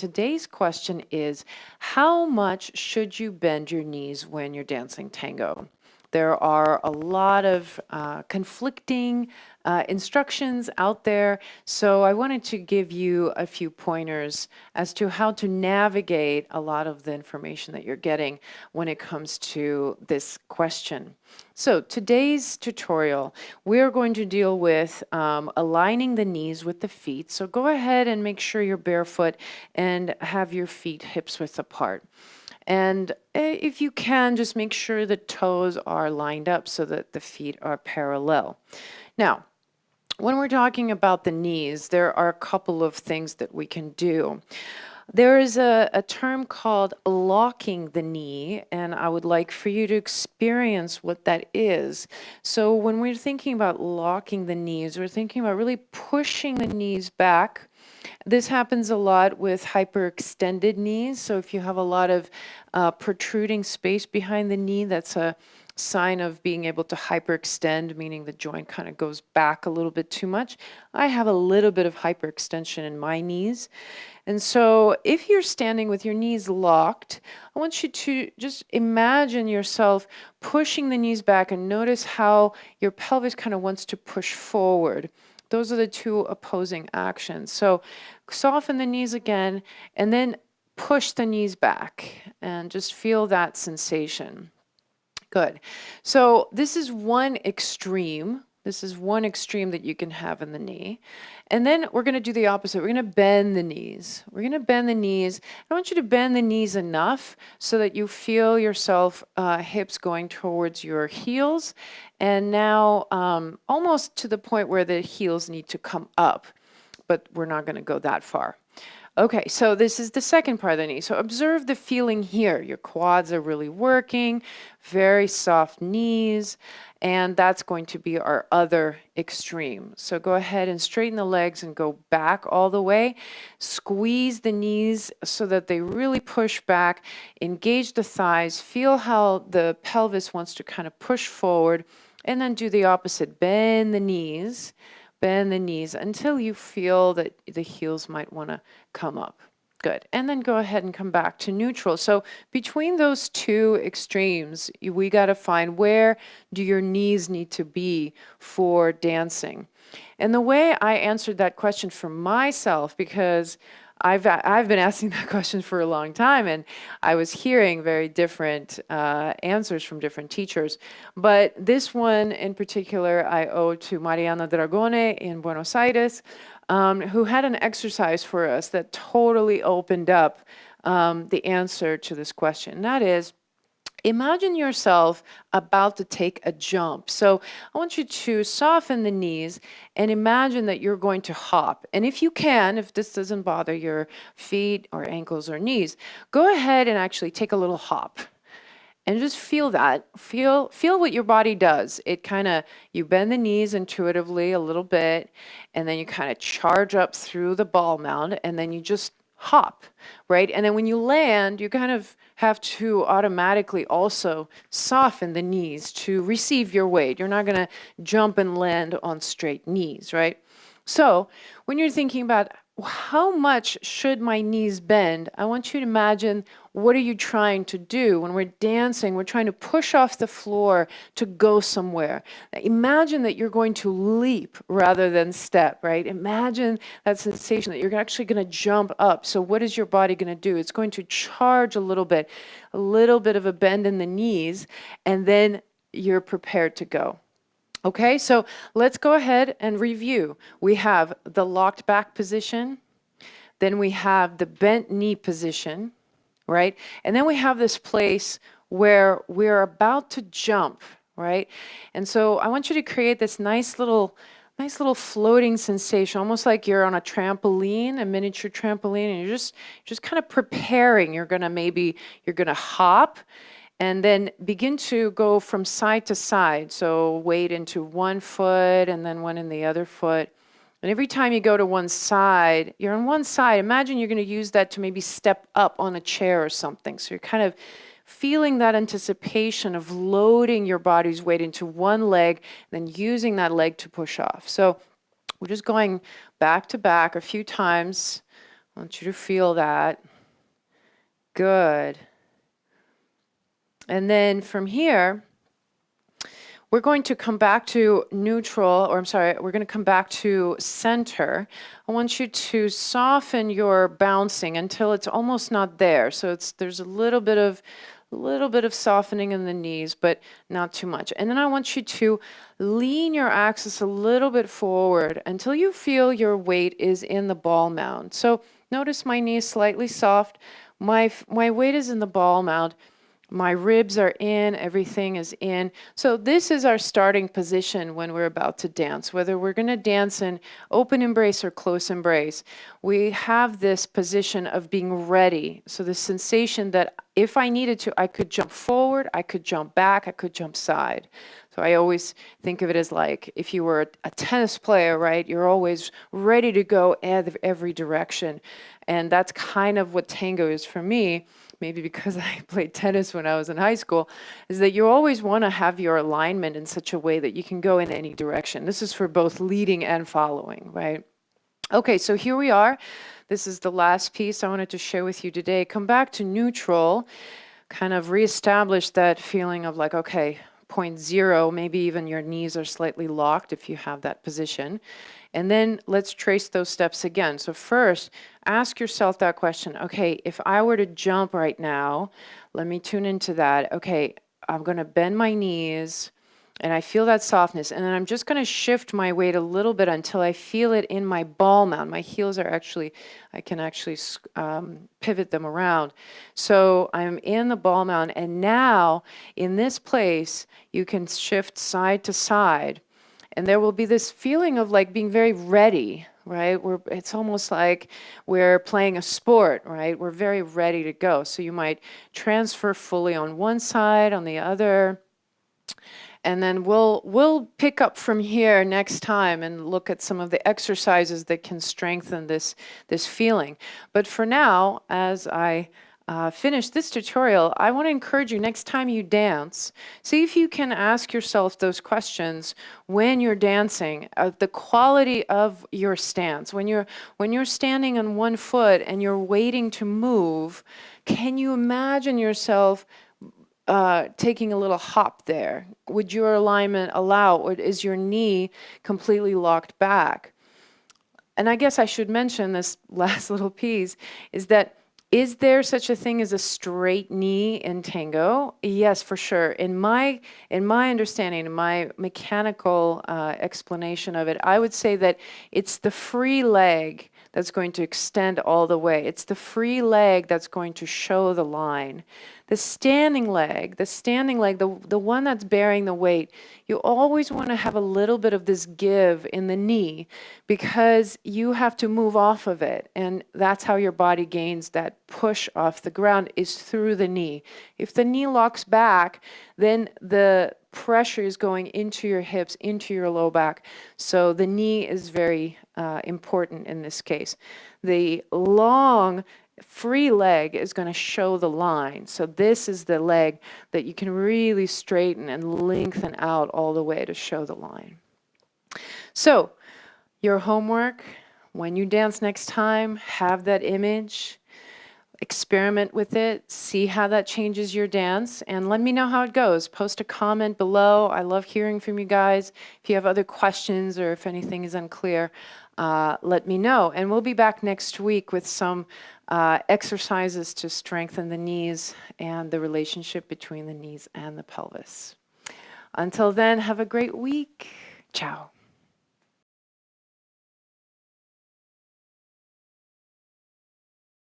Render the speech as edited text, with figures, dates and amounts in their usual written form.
Today's question is, how much should you bend your knees when you're dancing tango? There are a lot of conflicting instructions out there, so I wanted to give you a few pointers as to how to navigate a lot of the information that you're getting when it comes to this question. So today's tutorial, we're going to deal with aligning the knees with the feet. So go ahead and make sure you're barefoot and have your feet hips width apart. And if you can, just make sure the toes are lined up so that the feet are parallel. Now, when we're talking about the knees, there are a couple of things that we can do. There is a term called locking the knee, and I would like for you to experience what that is. So when we're thinking about locking the knees, we're thinking about really pushing the knees back. This happens a lot with hyperextended knees. So if you have a lot of protruding space behind the knee, that's a sign of being able to hyperextend, meaning the joint kind of goes back a little bit too much. I have a little bit of hyperextension in my knees. And so if you're standing with your knees locked, I want you to just imagine yourself pushing the knees back and notice how your pelvis kind of wants to push forward. Those are the two opposing actions. So soften the knees again and then push the knees back and just feel that sensation. Good. So this is one extreme. This is one extreme that you can have in the knee. And then we're going to do the opposite. We're going to bend the knees. We're going to bend the knees. I want you to bend the knees enough so that you feel yourself hips going towards your heels. And now almost to the point where the heels need to come up. But we're not going to go that far. Okay, so this is the second part of the knee. So observe the feeling here. Your quads are really working, very soft knees, and that's going to be our other extreme. So go ahead and straighten the legs and go back all the way. Squeeze the knees so that they really push back. Engage the thighs. Feel how the pelvis wants to kind of push forward, and then do the opposite. Bend the knees. Bend the knees until you feel that the heels might want to come up. Good. And then go ahead and come back to neutral. So between those two extremes, we got to find where do your knees need to be for dancing. And the way I answered that question for myself, because I've been asking that question for a long time, and I was hearing very different answers from different teachers. But this one in particular, I owe to Mariana Dragone in Buenos Aires, who had an exercise for us that totally opened up the answer to this question. And that is, imagine yourself about to take a jump. So I want you to soften the knees and imagine that you're going to hop. And if you can, if this doesn't bother your feet or ankles or knees, go ahead and actually take a little hop. And just feel that. Feel what your body does. It kind of, you bend the knees intuitively a little bit, and then you kind of charge up through the ball mound, and then you just hop, right? And then when you land, you kind of have to automatically also soften the knees to receive your weight. You're not going to jump and land on straight knees, right? So when you're thinking about how much should my knees bend, I want you to imagine, what are you trying to do? When we're dancing, we're trying to push off the floor to go somewhere. Imagine that you're going to leap rather than step, right? Imagine that sensation that you're actually going to jump up. So what is your body going to do? It's going to charge a little bit of a bend in the knees, and then you're prepared to go. Okay, so let's go ahead and review. We have the locked back position, then we have the bent knee position, right? And then we have this place where we're about to jump, right? And so I want you to create this nice little floating sensation, almost like you're on a trampoline, a miniature trampoline, and you're just kind of preparing. You're gonna hop, and then begin to go from side to side. So weight into one foot and then one in the other foot. And every time you go to one side, you're on one side. Imagine you're going to use that to maybe step up on a chair or something. So you're kind of feeling that anticipation of loading your body's weight into one leg, and then using that leg to push off. So we're just going back to back a few times. I want you to feel that. Good. And then from here, we're going to come back to neutral, or I'm sorry, we're going to come back to center. I want you to soften your bouncing until it's almost not there. So there's a little bit of softening in the knees, but not too much. And then I want you to lean your axis a little bit forward until you feel your weight is in the ball mound. So notice my knee is slightly soft. My weight is in the ball mound. My ribs are in, everything is in. So this is our starting position when we're about to dance, whether we're going to dance in open embrace or close embrace. We have this position of being ready. So the sensation that if I needed to, I could jump forward, I could jump back, I could jump side. So I always think of it as like if you were a tennis player, right? You're always ready to go every direction. And that's kind of what tango is for me. Maybe because I played tennis when I was in high school, is that you always want to have your alignment in such a way that you can go in any direction. This is for both leading and following, right? Okay, so here we are. This is the last piece I wanted to share with you today. Come back to neutral, kind of reestablish that feeling of like, okay, point zero, maybe even your knees are slightly locked if you have that position. And then let's trace those steps again. So first, ask yourself that question. Okay, if I were to jump right now, let me tune into that. Okay, I'm going to bend my knees and I feel that softness. And then I'm just going to shift my weight a little bit until I feel it in my ball mound. My heels are actually, I can actually pivot them around. So I'm in the ball mound. And now in this place, you can shift side to side. And there will be this feeling of like being very ready, right? It's almost like we're playing a sport, right? We're very ready to go. So you might transfer fully on one side, on the other. And then we'll pick up from here next time and look at some of the exercises that can strengthen this feeling. But for now, as I finish this tutorial, I want to encourage you next time you dance, see if you can ask yourself those questions when you're dancing, the quality of your stance. When you're standing on one foot and you're waiting to move, can you imagine yourself taking a little hop there? Would your alignment allow, or is your knee completely locked back? And I guess I should mention this last little piece is that is there such a thing as a straight knee in tango? Yes, for sure. In my understanding, in my mechanical explanation of it, I would say that it's the free leg that's going to extend all the way. It's the free leg that's going to show the line. The standing leg, the one that's bearing the weight, you always want to have a little bit of this give in the knee because you have to move off of it. And that's how your body gains that push off the ground, is through the knee. If the knee locks back, then the pressure is going into your hips, into your low back. So the knee is very important in this case. The long free leg is going to show the line. So this is the leg that you can really straighten and lengthen out all the way to show the line. So your homework, when you dance next time, have that image, experiment with it, see how that changes your dance, and let me know how it goes. Post a comment below. I love hearing from you guys. If you have other questions or if anything is unclear, let me know. And we'll be back next week with some exercises to strengthen the knees and the relationship between the knees and the pelvis. Until then, have a great week. Ciao.